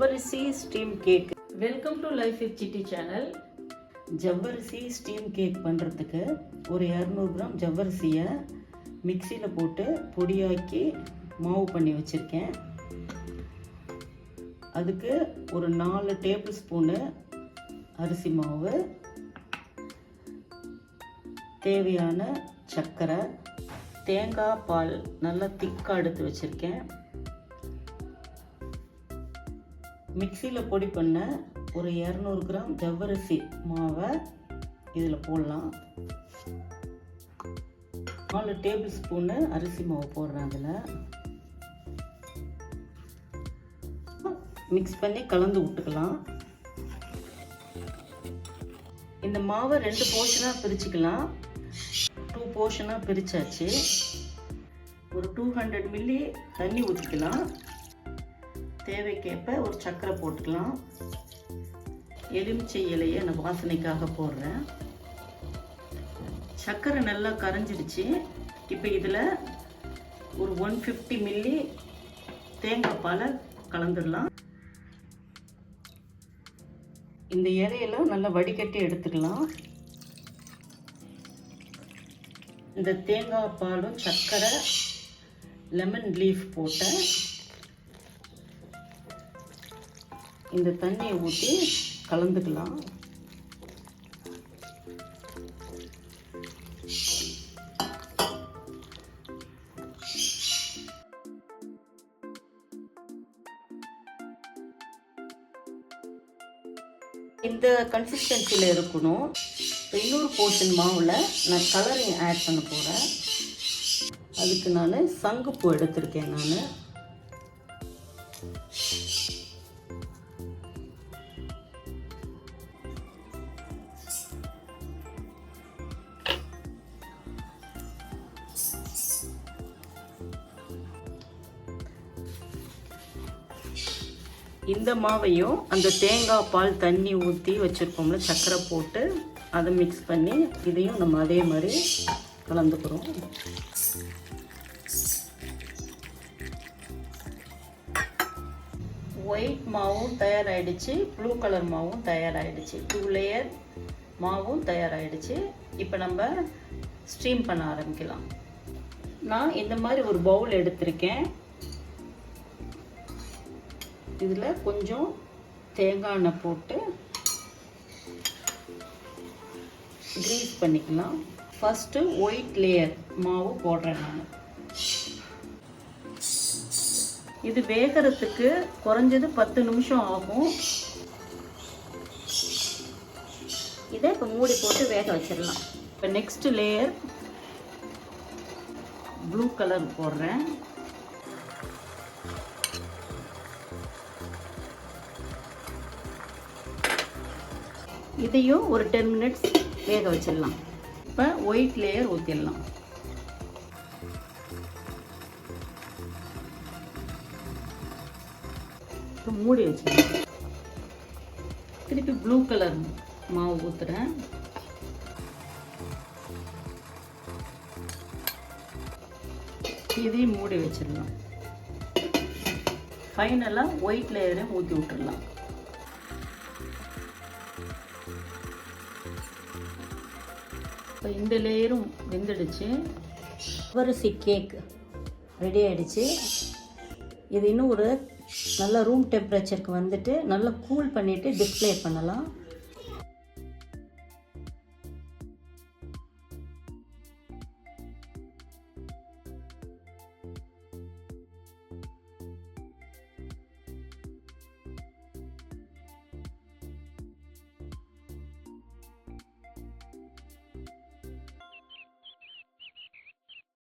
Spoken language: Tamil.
ஜவ்வரிசி steam cake. Welcome to life with city channel. ஜவ்வரிசி ஸ்டீம் கேக் பண்ணுறதுக்கு ஒரு 200 கிராம் ஜவ்வரிசியை மிக்சியில் போட்டு பொடியாக்கி மாவு பண்ணி வச்சுருக்கேன். அதுக்கு ஒரு 4 டேபிள் ஸ்பூனு அரிசி மாவு, தேவையான சர்க்கரை, தேங்காய் பால் நல்லா திக்காக எடுத்து வச்சுருக்கேன். மிக்சியில் பொடி பண்ண ஒரு 200 கிராம் ஜவ்வரிசி மாவை இதில் போடலாம். 4 டேபிள் ஸ்பூனு அரிசி மாவு போடுறேன். அதில் மிக்ஸ் பண்ணி கலந்து விட்டுக்கலாம். இந்த மாவை 2 போர்ஷனாக பிரிச்சுக்கலாம். 2 போர்ஷனாக பிரித்தாச்சு. ஒரு 200 மில்லி தண்ணி ஊற்றிக்கலாம். தேவைக்கேற்ப ஒரு சர்க்கரை போட்டுக்கலாம். எலுமிச்சை இலையை நான் வாசனைக்காக போடுறேன். சர்க்கரை நல்லா கரைஞ்சிடுச்சு. இப்போ இதில் ஒரு 150 மில்லி தேங்காய் பாலை கலந்துடலாம். இந்த இலையெல்லாம் நல்லா வடிகட்டி எடுத்துக்கலாம். இந்த தேங்காய் பாலும் சர்க்கரை, லெமன் லீஃப் போட்ட இந்த தண்ணியை ஊற்றி கலந்துக்கலாம். இந்த கன்சிஸ்டன்சியில் இருக்கணும். இன்னொரு போர்ஷன் மாவில் நான் கலரிங் ஆட் பண்ண போகிறேன். அதுக்கு நான் சங்குப்பூ எடுத்திருக்கேன். நான் இந்த மாவையும் அந்த தேங்காய் பால் தண்ணி ஊற்றி வச்சுருக்கோம்ல, சர்க்கரை போட்டு அதை மிக்ஸ் பண்ணி இதையும் நம்ம அதே மாதிரி கலந்துக்கிறோம். ஒயிட் மாவும் தயாராகிடுச்சு, ப்ளூ கலர் மாவும் தயாராகிடுச்சு, 2 லேயர் மாவும் தயாராகிடுச்சு. இப்போ நம்ம ஸ்டீம் பண்ண ஆரம்பிக்கலாம். நான் இந்த மாதிரி ஒரு பவுல் எடுத்திருக்கேன். இதில் கொஞ்சம் தேங்காய் எண்ணெய் போட்டு கிரீஸ் பண்ணிக்கலாம். ஃபஸ்ட்டு ஒயிட் லேயர் மாவு போடுறேன் நான். இது வேகிறதுக்கு குறைஞ்சது 10 நிமிஷம் ஆகும். இதை இப்போ மூடி போட்டு வேக வச்சிடலாம். இப்போ நெக்ஸ்ட் லேயர் ப்ளூ கலர் போடுறேன். இதையும் ஒரு 10 மினிட்ஸ் வேக வச்சிடலாம். இப்போ ஒயிட் லேயர் ஊற்றிடலாம். இப்போ மூடி வச்சிடலாம். திருப்பி ப்ளூ கலர் மாவு ஊற்றுறேன். இதையும் மூடி வச்சிடலாம். ஃபைனலாக ஒயிட் லேயரையும் ஊற்றி விட்டுடலாம். இப்போ இந்த லேயரும் வெந்துடுச்சு. ஜவ்வரிசி கேக் ரெடி ஆகிடுச்சு. இது இன்னும் ஒரு நல்ல ரூம் டெம்பரேச்சருக்கு வந்துட்டு நல்லா கூல் பண்ணிவிட்டு டிஸ்ப்ளே பண்ணலாம்.